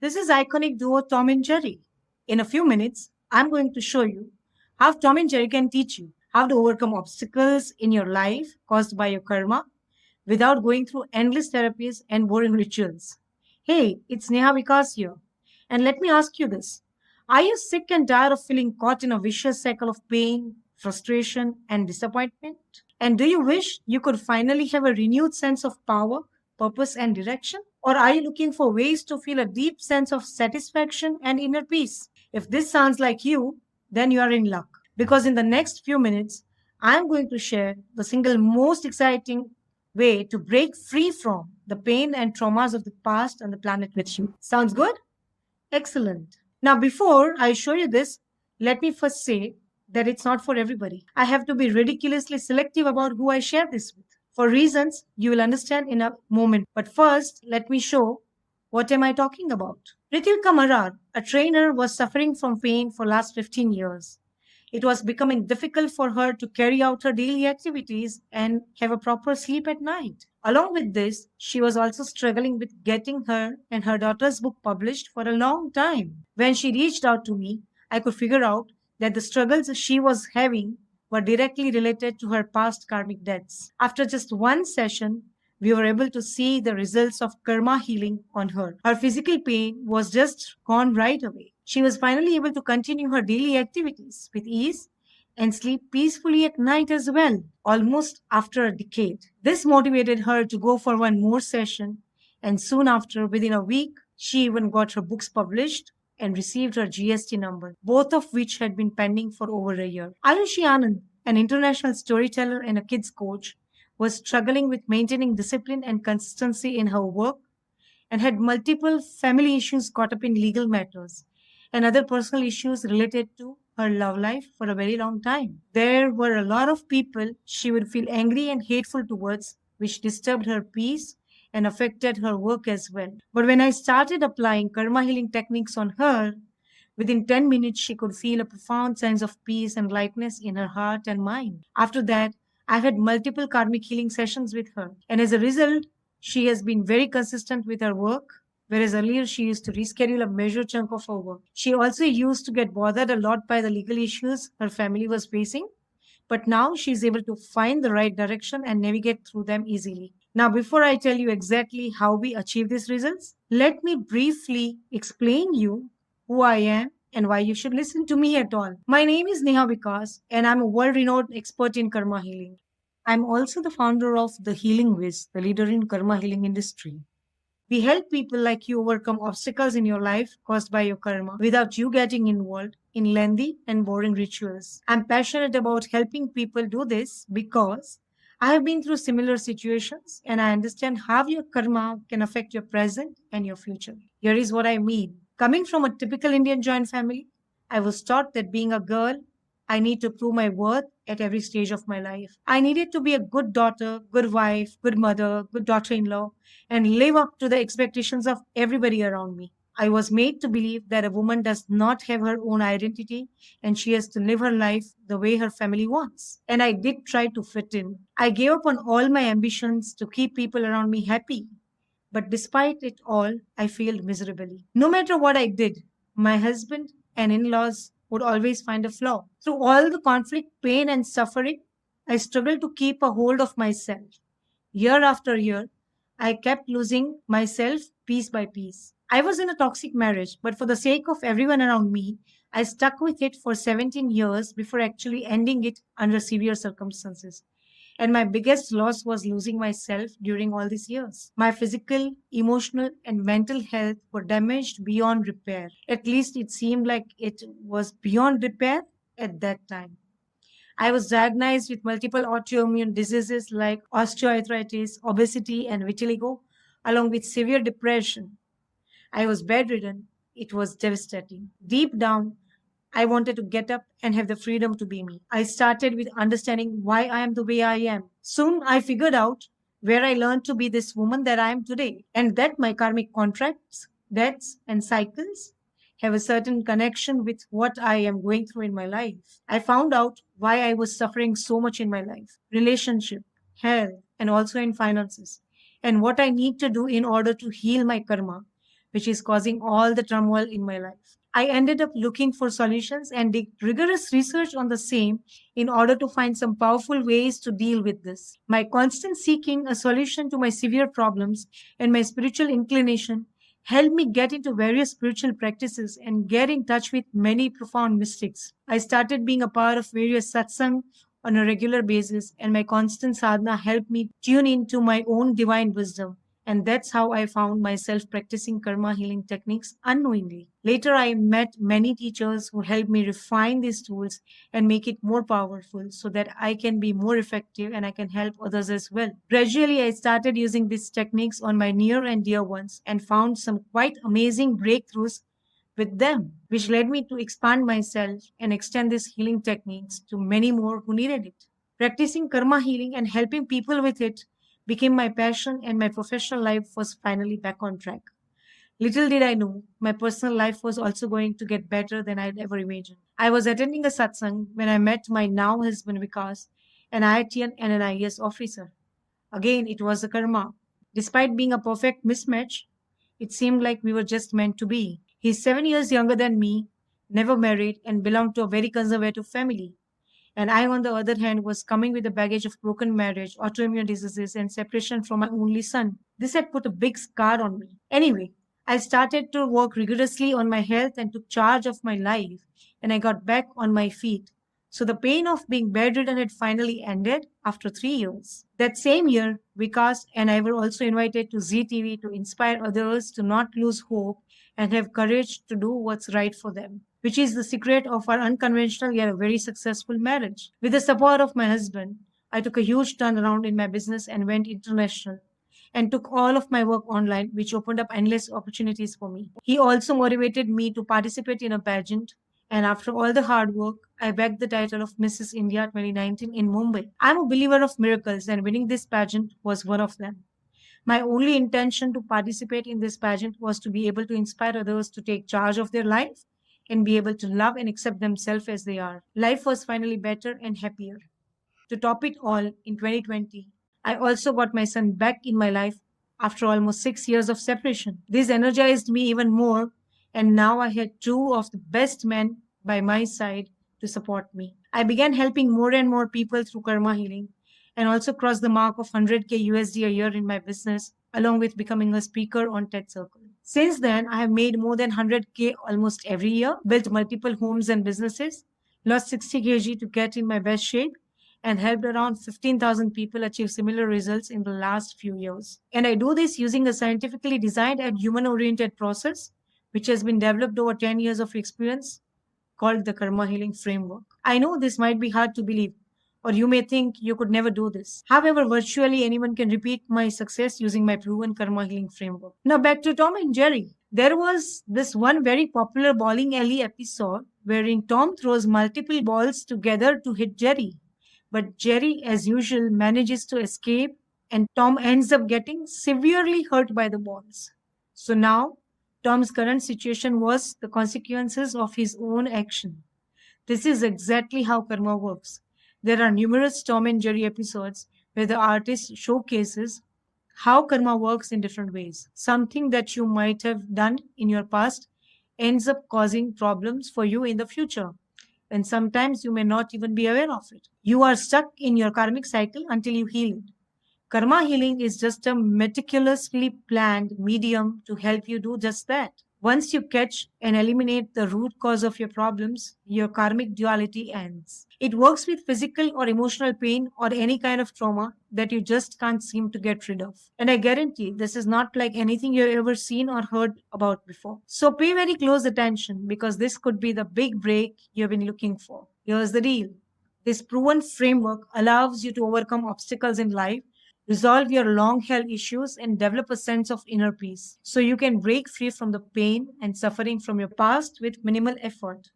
This is iconic duo Tom and Jerry. In a few minutes, I'm going to show you how Tom and Jerry can teach you how to overcome obstacles in your life caused by your karma without going through endless therapies and boring rituals. Hey, it's Nneihaa Vvikas here. And let me ask you this. Are you sick and tired of feeling caught in a vicious cycle of pain, frustration, and disappointment? And do you wish you could finally have a renewed sense of power, purpose, and direction? Or are you looking for ways to feel a deep sense of satisfaction and inner peace? If this sounds like you, then you are in luck. Because in the next few minutes, I'm going to share the single most exciting way to break free from the pain and traumas of the past on the planet with you. Sounds good? Excellent. Now, before I show you this, let me first say that it's not for everybody. I have to be ridiculously selective about who I share this with, for reasons you will understand in a moment. But first, let me show what am I talking about. Ritil Kamarar, a trainer, was suffering from pain for last 15 years. It was becoming difficult for her to carry out her daily activities and have a proper sleep at night. Along with this, she was also struggling with getting her and her daughter's book published for a long time. When she reached out to me, I could figure out that the struggles she was having were directly related to her past karmic debts. After just one session, we were able to see the results of karma healing on her. Her physical pain was just gone right away. She was finally able to continue her daily activities with ease and sleep peacefully at night as well, almost after a decade. This motivated her to go for one more session, and soon after, within a week, she even got her books published and received her GST number, both of which had been pending for over a year. Ayushi Anand, an international storyteller and a kids coach, was struggling with maintaining discipline and consistency in her work and had multiple family issues caught up in legal matters and other personal issues related to her love life for a very long time. There were a lot of people she would feel angry and hateful towards, which disturbed her peace and affected her work as well. But when I started applying karma healing techniques on her, within 10 minutes, she could feel a profound sense of peace and lightness in her heart and mind. After that, I've had multiple karmic healing sessions with her. And as a result, she has been very consistent with her work, whereas earlier she used to reschedule a major chunk of her work. She also used to get bothered a lot by the legal issues her family was facing, but now she's able to find the right direction and navigate through them easily. Now, before I tell you exactly how we achieve these results, let me briefly explain you who I am and why you should listen to me at all. My name is Nneihaa Vvikas, and I'm a world-renowned expert in karma healing. I'm also the founder of The Healing Wiz, the leader in karma healing industry. We help people like you overcome obstacles in your life caused by your karma without you getting involved in lengthy and boring rituals. I'm passionate about helping people do this because I have been through similar situations and I understand how your karma can affect your present and your future. Here is what I mean. Coming from a typical Indian joint family, I was taught that being a girl, I need to prove my worth at every stage of my life. I needed to be a good daughter, good wife, good mother, good daughter in law, and live up to the expectations of everybody around me. I was made to believe that a woman does not have her own identity and she has to live her life the way her family wants. And I did try to fit in. I gave up on all my ambitions to keep people around me happy. But despite it all, I failed miserably. No matter what I did, my husband and in laws would always find a flaw. Through all the conflict, pain, and suffering, I struggled to keep a hold of myself. Year after year, I kept losing myself piece by piece. I was in a toxic marriage, but for the sake of everyone around me, I stuck with it for 17 years before actually ending it under severe circumstances. And my biggest loss was losing myself during all these years. My physical, emotional, and mental health were damaged beyond repair. At least it seemed like it was beyond repair at that time. I was diagnosed with multiple autoimmune diseases like osteoarthritis, obesity, and vitiligo, along with severe depression. I was bedridden. It was devastating. Deep down, I wanted to get up and have the freedom to be me. I started with understanding why I am the way I am. Soon I figured out where I learned to be this woman that I am today, and that my karmic contracts, debts, and cycles have a certain connection with what I am going through in my life. I found out why I was suffering so much in my life, relationship, health, and also in finances, and what I need to do in order to heal my karma which is causing all the turmoil in my life. I ended up looking for solutions and did rigorous research on the same in order to find some powerful ways to deal with this. My constant seeking a solution to my severe problems and my spiritual inclination helped me get into various spiritual practices and get in touch with many profound mystics. I started being a part of various satsang on a regular basis, and my constant sadhana helped me tune into my own divine wisdom. And that's how I found myself practicing karma healing techniques unknowingly. Later, I met many teachers who helped me refine these tools and make it more powerful so that I can be more effective and I can help others as well. Gradually, I started using these techniques on my near and dear ones and found some quite amazing breakthroughs with them, which led me to expand myself and extend these healing techniques to many more who needed it. Practicing karma healing and helping people with it became my passion, and my professional life was finally back on track. Little did I know, my personal life was also going to get better than I'd ever imagined. I was attending a satsang when I met my now husband Vikas, an IITian and an IAS officer. Again, it was a karma. Despite being a perfect mismatch, it seemed like we were just meant to be. He's 7 years younger than me, never married, and belonged to a very conservative family. And I, on the other hand, was coming with a baggage of broken marriage, autoimmune diseases, and separation from my only son. This had put a big scar on me. Anyway, I started to work rigorously on my health and took charge of my life, and I got back on my feet. So the pain of being bedridden had finally ended after 3 years. That same year, Vikas and I were also invited to ZTV to inspire others to not lose hope and have courage to do what's right for them, which is the secret of our unconventional yet very successful marriage. With the support of my husband, I took a huge turnaround in my business and went international and took all of my work online, which opened up endless opportunities for me. He also motivated me to participate in a pageant, and after all the hard work, I bagged the title of Mrs. India 2019 in Mumbai. I'm a believer of miracles, and winning this pageant was one of them. My only intention to participate in this pageant was to be able to inspire others to take charge of their life and be able to love and accept themselves as they are. Life was finally better and happier. To top it all, in 2020, I also got my son back in my life after almost 6 years of separation. This energized me even more, and now I had two of the best men by my side to support me. I began helping more and more people through karma healing and also crossed the mark of 100K USD a year in my business, along with becoming a speaker on TED Circle. Since then, I have made more than 100K almost every year, built multiple homes and businesses, lost 60 kg to get in my best shape, and helped around 15,000 people achieve similar results in the last few years. And I do this using a scientifically designed and human oriented process, which has been developed over 10 years of experience called the Karma Healing Framework. I know this might be hard to believe, or you may think you could never do this. However, virtually anyone can repeat my success using my proven Karma Healing Framework. Now, back to Tom and Jerry. There was this one very popular bowling alley episode wherein Tom throws multiple balls together to hit Jerry. But Jerry, as usual, manages to escape, and Tom ends up getting severely hurt by the balls. So now, Tom's current situation was the consequences of his own action. This is exactly how karma works. There are numerous Tom and Jerry episodes where the artist showcases how karma works in different ways. Something that you might have done in your past ends up causing problems for you in the future, and sometimes you may not even be aware of it. You are stuck in your karmic cycle until you heal it. Karma healing is just a meticulously planned medium to help you do just that. Once you catch and eliminate the root cause of your problems, your karmic duality ends. It works with physical or emotional pain or any kind of trauma that you just can't seem to get rid of. And I guarantee this is not like anything you've ever seen or heard about before. So pay very close attention, because this could be the big break you've been looking for. Here's the deal. This proven framework allows you to overcome obstacles in life, resolve your long held issues, and develop a sense of inner peace so you can break free from the pain and suffering from your past with minimal effort.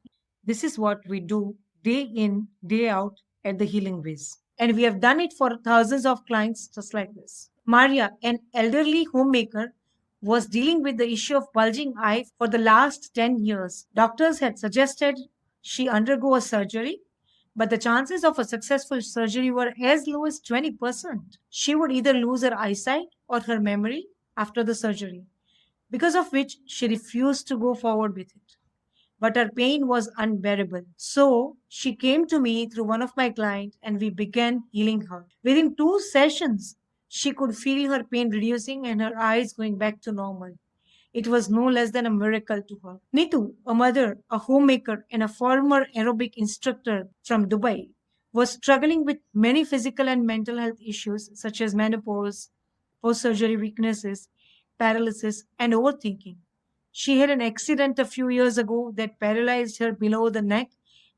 This is what we do day in, day out at the Healing Ways. And we have done it for thousands of clients just like this. Maria, an elderly homemaker, was dealing with the issue of bulging eye for the last 10 years. Doctors had suggested she undergo a surgery, but the chances of a successful surgery were as low as 20%. She would either lose her eyesight or her memory after the surgery. because of which she refused to go forward with it. But her pain was unbearable. So she came to me through one of my clients and we began healing her. Within 2 sessions, she could feel her pain reducing and her eyes going back to normal. It was no less than a miracle to her. Nitu, a mother, a homemaker, and a former aerobic instructor from Dubai, was struggling with many physical and mental health issues such as menopause, post surgery weaknesses, paralysis, and overthinking. She had an accident a few years ago that paralyzed her below the neck,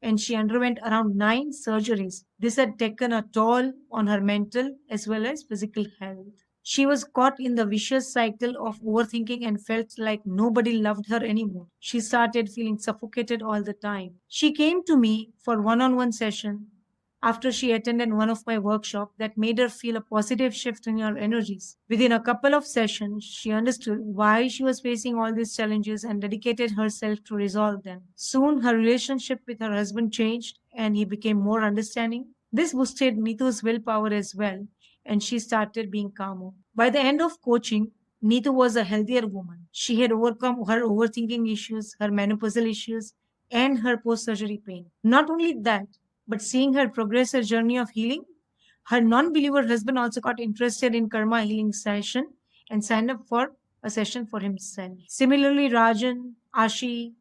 and she underwent around 9 surgeries. This had taken a toll on her mental as well as physical health. She was caught in the vicious cycle of overthinking and felt like nobody loved her anymore. She started feeling suffocated all the time. She came to me for one-on-one session after she attended one of my workshops that made her feel a positive shift in her energies. Within a couple of sessions, she understood why she was facing all these challenges and dedicated herself to resolve them. Soon, her relationship with her husband changed and he became more understanding. This boosted Neetu's willpower as well, and she started being calmer. By the end of coaching, Neetu was a healthier woman. She had overcome her overthinking issues, her menopausal issues, and her post surgery pain. Not only that, but seeing her progress her journey of healing, her non-believer husband also got interested in karma healing session and signed up for a session for himself. Similarly, Rajan, Ashi,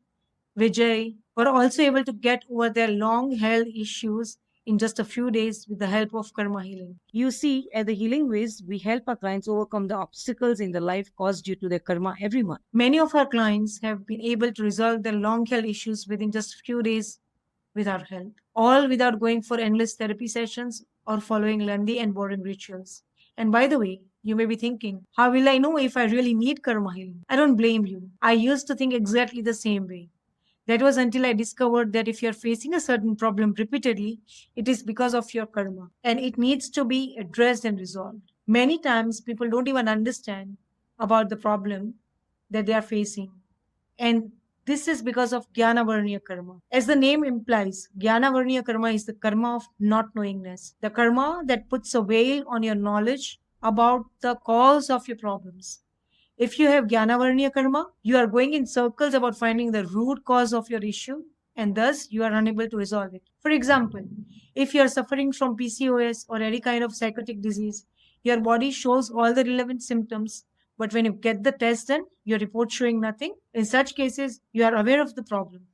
Vijay were also able to get over their long held issues in just a few days with the help of karma healing. You see, at the Healing Ways, we help our clients overcome the obstacles in their life caused due to their karma every month. Many of our clients have been able to resolve their long held issues within just a few days with our help, all without going for endless therapy sessions or following lengthy and boring rituals. And by the way, you may be thinking, how will I know if I really need karma healing? I don't blame you. I used to think exactly the same way. That was until I discovered that if you're facing a certain problem repeatedly, it is because of your karma and it needs to be addressed and resolved. Many times people don't even understand about the problem that they are facing. And this is because of Jnana Varniya Karma. As the name implies, Jnana Varniya Karma is the karma of not knowingness, the karma that puts a veil on your knowledge about the cause of your problems. If you have Jnanavarniya karma, you are going in circles about finding the root cause of your issue and thus you are unable to resolve it. For example, if you are suffering from PCOS or any kind of psychotic disease, your body shows all the relevant symptoms, but when you get the test done, your report showing nothing. In such cases, you are aware of the problem,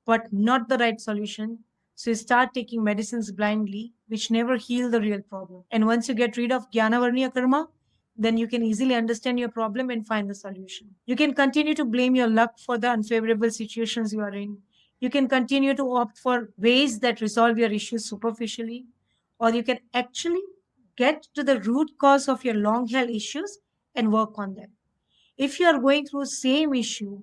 but not the right solution. So you start taking medicines blindly, which never heal the real problem. And once you get rid of Jnanavarniya karma, then you can easily understand your problem and find the solution. You can continue to blame your luck for the unfavorable situations you are in. You can continue to opt for ways that resolve your issues superficially, or you can actually get to the root cause of your long held issues and work on them. If you are going through same issue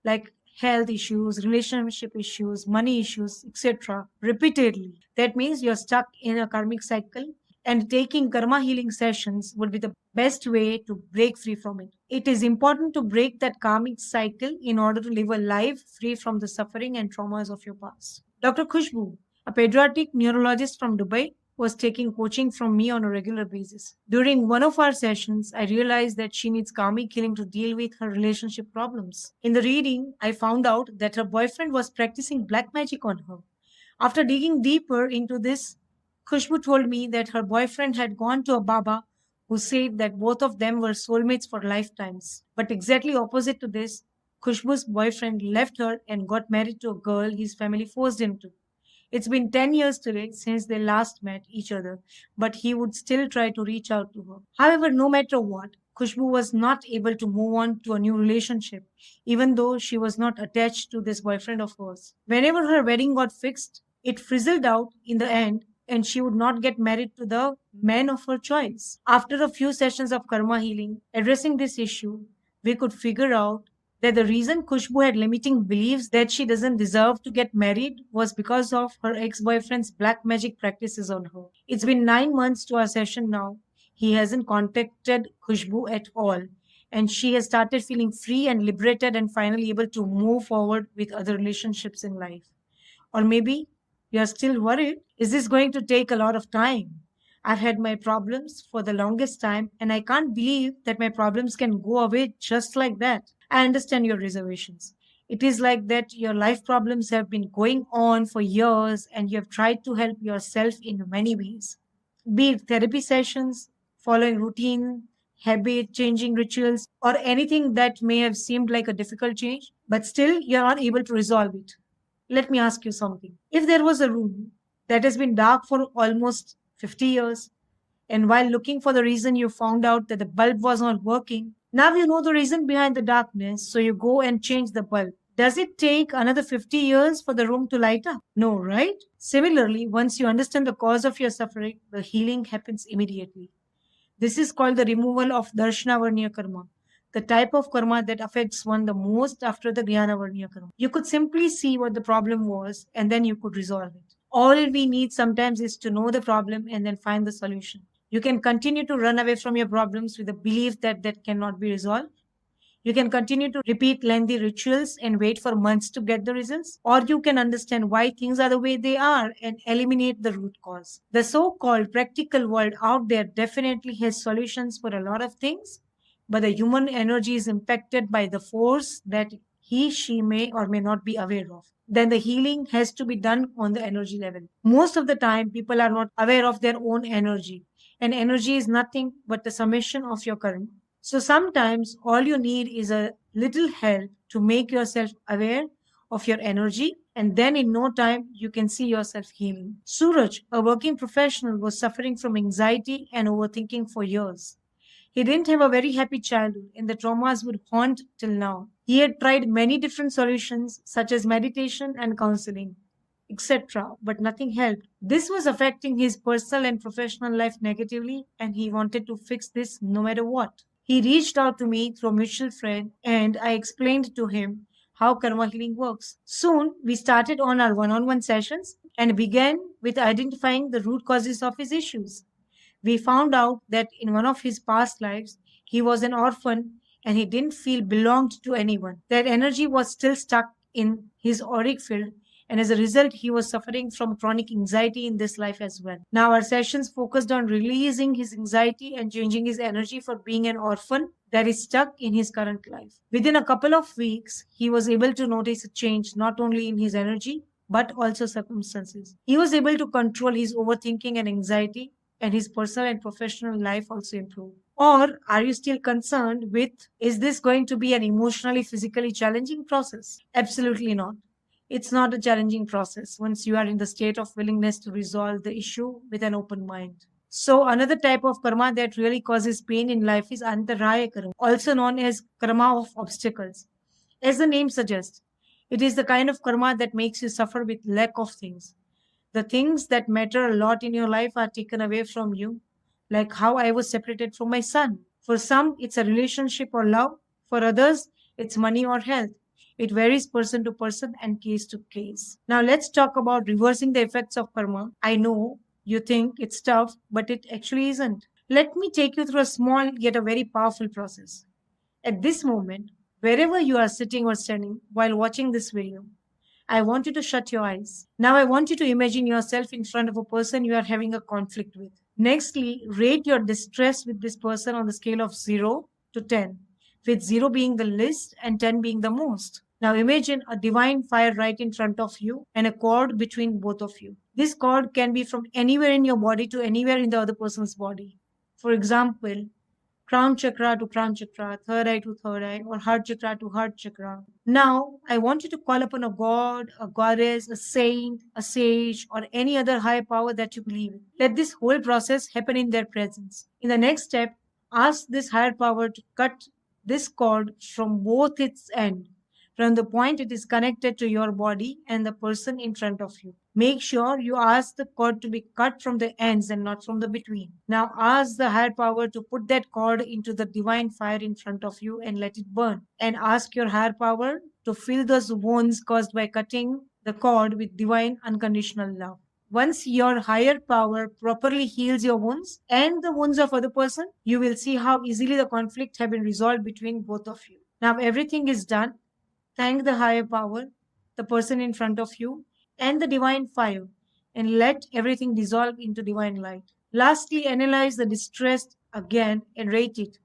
like health issues, relationship issues, money issues, etc., repeatedly. That means you're stuck in a karmic cycle, and taking karma healing sessions would be the best way to break free from it. It is important to break that karmic cycle in order to live a life free from the suffering and traumas of your past. Dr. Khushbu, a pediatric neurologist from Dubai, was taking coaching from me on a regular basis. During one of our sessions, I realized that she needs karmic healing to deal with her relationship problems. In the reading, I found out that her boyfriend was practicing black magic on her. After digging deeper into this, Khushbu told me that her boyfriend had gone to a Baba who said that both of them were soulmates for lifetimes. But exactly opposite to this, Khushbu's boyfriend left her and got married to a girl his family forced him to. It's been 10 years today since they last met each other, but he would still try to reach out to her. However, no matter what, Khushbu was not able to move on to a new relationship, even though she was not attached to this boyfriend of hers. Whenever her wedding got fixed, it fizzled out in the end, and she would not get married to the man of her choice. After a few sessions of karma healing, addressing this issue, we could figure out that the reason Khushbu had limiting beliefs that she doesn't deserve to get married was because of her ex-boyfriend's black magic practices on her. It's been 9 months to our session now. He hasn't contacted Khushbu at all, and she has started feeling free and liberated and finally able to move forward with other relationships in life. Or maybe you're still worried. Is this going to take a lot of time? I've had my problems for the longest time, and I can't believe that my problems can go away just like that. I understand your reservations. It is like that your life problems have been going on for years, and you have tried to help yourself in many ways, be it therapy sessions, following routine, habit, changing rituals, or anything that may have seemed like a difficult change, but still you're not able to resolve it. Let me ask you something. If there was a room that has been dark for almost 50 years, and while looking for the reason, you found out that the bulb was not working, now you know the reason behind the darkness, so you go and change the bulb. Does it take another 50 years for the room to light up? No, right? Similarly, once you understand the cause of your suffering, the healing happens immediately. This is called the removal of Darshanavarniya karma, the type of karma that affects one the most after the Jnanavarniya karma. You could simply see what the problem was and then you could resolve it. All we need sometimes is to know the problem and then find the solution. You can continue to run away from your problems with the belief that that cannot be resolved. You can continue to repeat lengthy rituals and wait for months to get the results, or you can understand why things are the way they are and eliminate the root cause. The so called practical world out there definitely has solutions for a lot of things, but the human energy is impacted by the force that he, she may or may not be aware of. Then the healing has to be done on the energy level. Most of the time, people are not aware of their own energy, and energy is nothing but the summation of your karma. So sometimes all you need is a little help to make yourself aware of your energy, and then in no time you can see yourself healing. Suraj, a working professional, was suffering from anxiety and overthinking for years. He didn't have a very happy childhood, and the traumas would haunt till now. He had tried many different solutions, such as meditation and counseling, etc., but nothing helped. This was affecting his personal and professional life negatively, and he wanted to fix this no matter what. He reached out to me through a mutual friend, and I explained to him how karma healing works. Soon, we started on our one on one sessions and began with identifying the root causes of his issues. We found out that in one of his past lives, he was an orphan and he didn't feel belonged to anyone. That energy was still stuck in his auric field, and as a result, he was suffering from chronic anxiety in this life as well. Now, our sessions focused on releasing his anxiety and changing his energy for being an orphan that is stuck in his current life. Within a couple of weeks, he was able to notice a change not only in his energy but also circumstances. He was able to control his overthinking and anxiety, and his personal and professional life also improved? Or are you still concerned with, is this going to be an emotionally, physically challenging process? Absolutely not. It's not a challenging process once you are in the state of willingness to resolve the issue with an open mind. So, another type of karma that really causes pain in life is antaraya karma, also known as karma of obstacles. As the name suggests, it is the kind of karma that makes you suffer with lack of things. The things that matter a lot in your life are taken away from you, like how I was separated from my son. For some, it's a relationship or love. For others, it's money or health. It varies person to person and case to case. Now, let's talk about reversing the effects of karma. I know you think it's tough, but it actually isn't. Let me take you through a small yet a very powerful process. At this moment, wherever you are sitting or standing while watching this video, I want you to shut your eyes. Now, I want you to imagine yourself in front of a person you are having a conflict with. Nextly, rate your distress with this person on the scale of 0 to 10, with 0 being the least and 10 being the most. Now, imagine a divine fire right in front of you and a cord between both of you. This cord can be from anywhere in your body to anywhere in the other person's body. For example, crown chakra to crown chakra, third eye to third eye, or heart chakra to heart chakra. Now, I want you to call upon a god, a goddess, a saint, a sage, or any other higher power that you believe in. Let this whole process happen in their presence. In the next step, ask this higher power to cut this cord from both its ends, from the point it is connected to your body and the person in front of you. Make sure you ask the cord to be cut from the ends and not from the between. Now ask the higher power to put that cord into the divine fire in front of you and let it burn. And ask your higher power to fill those wounds caused by cutting the cord with divine unconditional love. Once your higher power properly heals your wounds and the wounds of other person, you will see how easily the conflict have been resolved between both of you. Now everything is done. Thank the higher power, the person in front of you, and the divine fire, and let everything dissolve into divine light. Lastly, analyze the distress again and rate it.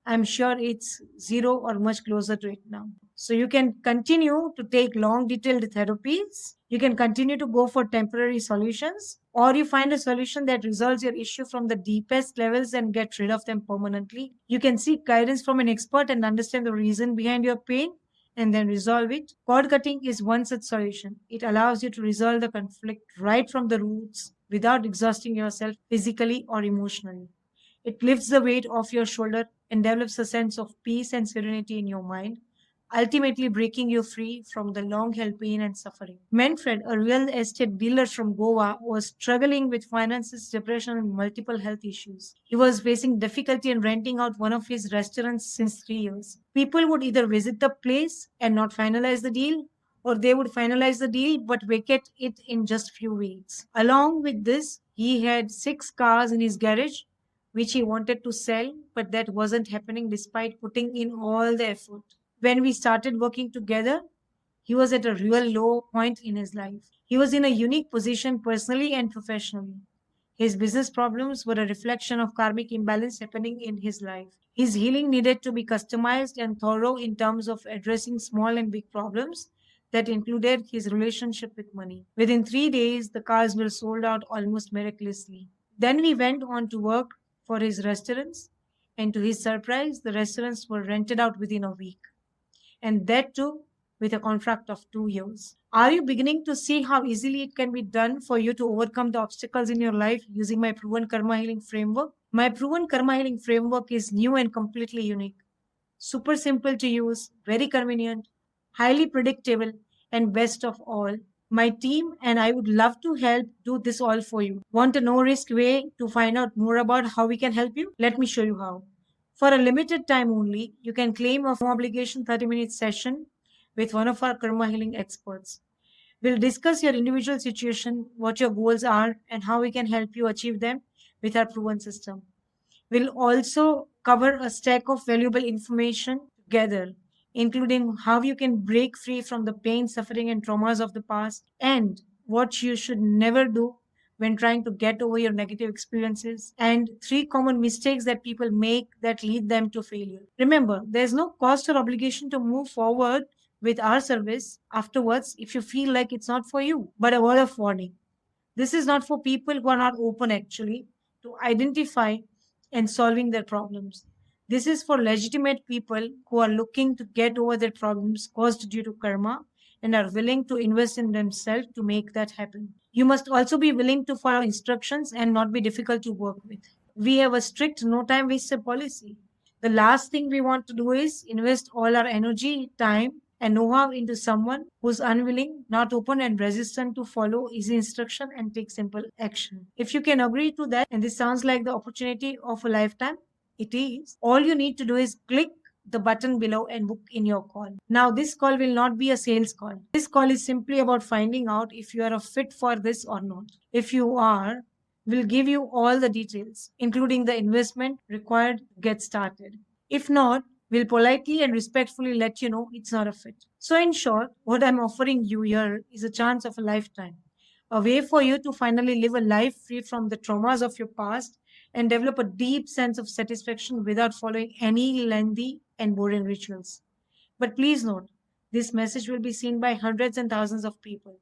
I'm sure it's zero or much closer to it now. So you can continue to take long, detailed therapies. You can continue to go for temporary solutions, or you find a solution that resolves your issue from the deepest levels and get rid of them permanently. You can seek guidance from an expert and understand the reason behind your pain and then resolve it. Cord cutting is one such solution. It allows you to resolve the conflict right from the roots without exhausting yourself physically or emotionally. It lifts the weight off your shoulder and develops a sense of peace and serenity in your mind, ultimately breaking you free from the long held pain and suffering. Manfred, a real estate dealer from Goa, was struggling with finances, depression, and multiple health issues. He was facing difficulty in renting out one of his restaurants since 3 years. People would either visit the place and not finalize the deal, or they would finalize the deal but vacate it in just few weeks. Along with this, he had 6 cars in his garage which he wanted to sell, but that wasn't happening despite putting in all the effort. When we started working together, he was at a real low point in his life. He was in a unique position personally and professionally. His business problems were a reflection of karmic imbalance happening in his life. His healing needed to be customized and thorough in terms of addressing small and big problems that included his relationship with money. Within 3 days, the cars were sold out almost miraculously. Then we went on to work for his restaurants, and to his surprise, the restaurants were rented out within a week, and that too with a contract of 2 years. Are you beginning to see how easily it can be done for you to overcome the obstacles in your life using my proven karma healing framework? My proven karma healing framework is new and completely unique, super simple to use, very convenient, highly predictable, and best of all, my team and I would love to help do this all for you. Want a no risk way to find out more about how we can help you? Let me show you how. For a limited time only, you can claim a no obligation 30-minute session with one of our karma healing experts. We'll discuss your individual situation, what your goals are, and how we can help you achieve them with our proven system. We'll also cover a stack of valuable information together, including how you can break free from the pain, suffering, and traumas of the past, and what you should never do when trying to get over your negative experiences, and 3 common mistakes that people make that lead them to failure. Remember, there's no cost or obligation to move forward with our service afterwards if you feel like it's not for you. But a word of warning, this is not for people who are not open actually to identify and solving their problems. This is for legitimate people who are looking to get over their problems caused due to karma and are willing to invest in themselves to make that happen. You must also be willing to follow instructions and not be difficult to work with. We have a strict no time waster policy. The last thing we want to do is invest all our energy, time, and know how into someone who's unwilling, not open, and resistant to follow easy instruction and take simple action. If you can agree to that, and this sounds like the opportunity of a lifetime, it is. All you need to do is click the button below and book in your call. Now, this call will not be a sales call. This call is simply about finding out if you are a fit for this or not. If you are, we'll give you all the details, including the investment required to get started. If not, we'll politely and respectfully let you know it's not a fit. So, in short, what I'm offering you here is a chance of a lifetime, a way for you to finally live a life free from the traumas of your past and develop a deep sense of satisfaction without following any lengthy and boring rituals. But please note, this message will be seen by hundreds and thousands of people.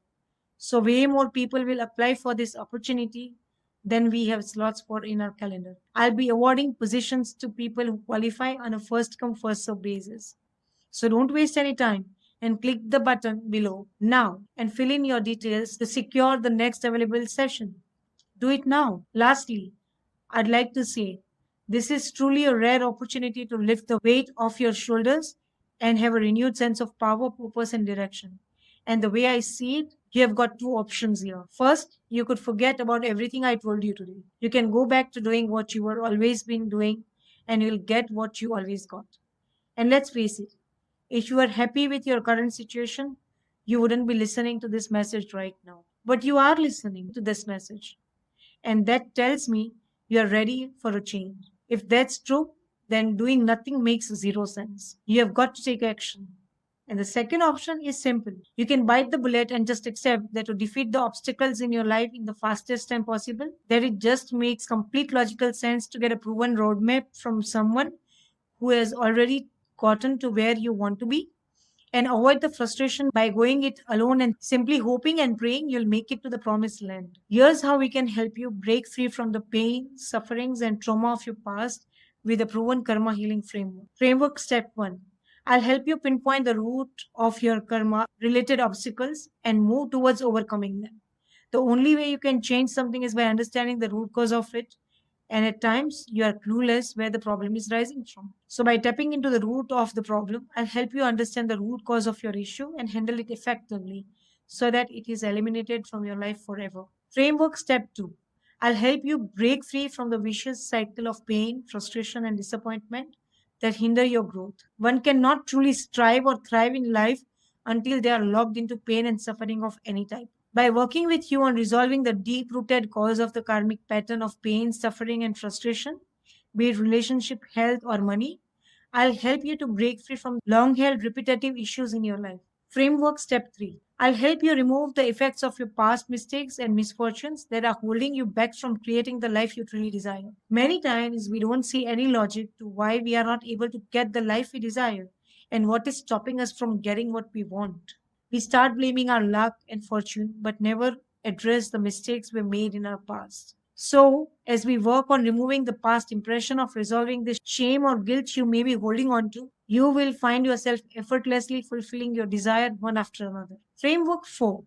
So, way more people will apply for this opportunity than we have slots for in our calendar. I'll be awarding positions to people who qualify on a first come, first served basis. So, don't waste any time and click the button below now and fill in your details to secure the next available session. Do it now. Lastly, I'd like to say this is truly a rare opportunity to lift the weight off your shoulders and have a renewed sense of power, purpose, and direction. And the way I see it, you have got 2 options here. First, you could forget about everything I told you today. You can go back to doing what you were always been doing and you'll get what you always got. And let's face it, if you are happy with your current situation, you wouldn't be listening to this message right now. But you are listening to this message. And that tells me you are ready for a change. If that's true, then doing nothing makes zero sense. You have got to take action. And the second option is simple. You can bite the bullet and just accept that to defeat the obstacles in your life in the fastest time possible, that it just makes complete logical sense to get a proven roadmap from someone who has already gotten to where you want to be, and avoid the frustration by going it alone and simply hoping and praying you'll make it to the promised land. Here's how we can help you break free from the pain, sufferings, and trauma of your past with a proven karma healing framework. Framework step 1. I'll help you pinpoint the root of your karma related obstacles and move towards overcoming them. The only way you can change something is by understanding the root cause of it, and at times you are clueless where the problem is rising from. So, by tapping into the root of the problem, I'll help you understand the root cause of your issue and handle it effectively so that it is eliminated from your life forever. Framework step 2. I'll help you break free from the vicious cycle of pain, frustration, and disappointment that hinder your growth. One cannot truly strive or thrive in life until they are locked into pain and suffering of any type. By working with you on resolving the deep rooted cause of the karmic pattern of pain, suffering, and frustration, be it relationship, health, or money, I'll help you to break free from long held repetitive issues in your life. Framework step 3. I'll help you remove the effects of your past mistakes and misfortunes that are holding you back from creating the life you truly desire. Many times we don't see any logic to why we are not able to get the life we desire and what is stopping us from getting what we want. We start blaming our luck and fortune, but never address the mistakes we made in our past. So, as we work on removing the past impression of resolving this shame or guilt you may be holding on to, you will find yourself effortlessly fulfilling your desire one after another. Framework 4.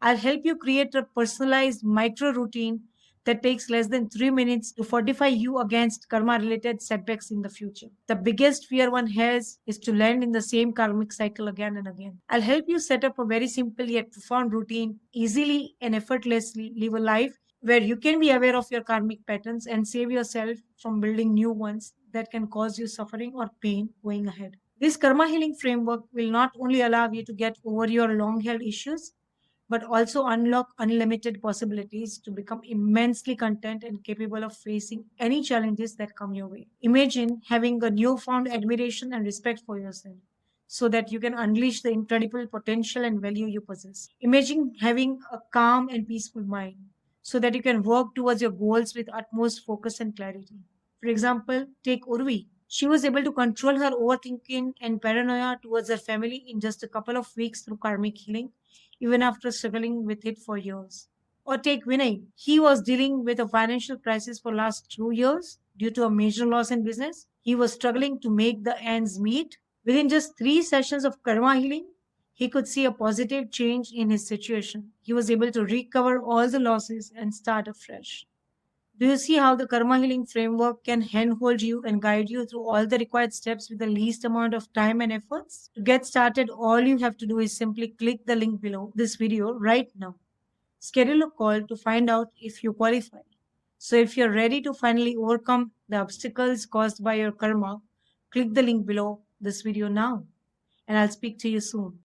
I'll help you create a personalized micro routine that takes less than 3 minutes to fortify you against karma related setbacks in the future. The biggest fear one has is to land in the same karmic cycle again and again. I'll help you set up a very simple yet profound routine, easily and effortlessly live a life where you can be aware of your karmic patterns and save yourself from building new ones that can cause you suffering or pain going ahead. This karma healing framework will not only allow you to get over your long held issues, but also unlock unlimited possibilities to become immensely content and capable of facing any challenges that come your way. Imagine having a newfound admiration and respect for yourself so that you can unleash the incredible potential and value you possess. Imagine having a calm and peaceful mind so that you can work towards your goals with utmost focus and clarity. For example, take Urvi. She was able to control her overthinking and paranoia towards her family in just a couple of weeks through karmic healing, even after struggling with it for years. Or take Vinay. He was dealing with a financial crisis for last 2 years due to a major loss in business. He was struggling to make the ends meet. Within just 3 sessions of karma healing, he could see a positive change in his situation. He was able to recover all the losses and start afresh. Do you see how the karma healing framework can handhold you and guide you through all the required steps with the least amount of time and efforts? To get started, all you have to do is simply click the link below this video right now. Schedule a call to find out if you qualify. So, if you're ready to finally overcome the obstacles caused by your karma, click the link below this video now, and I'll speak to you soon.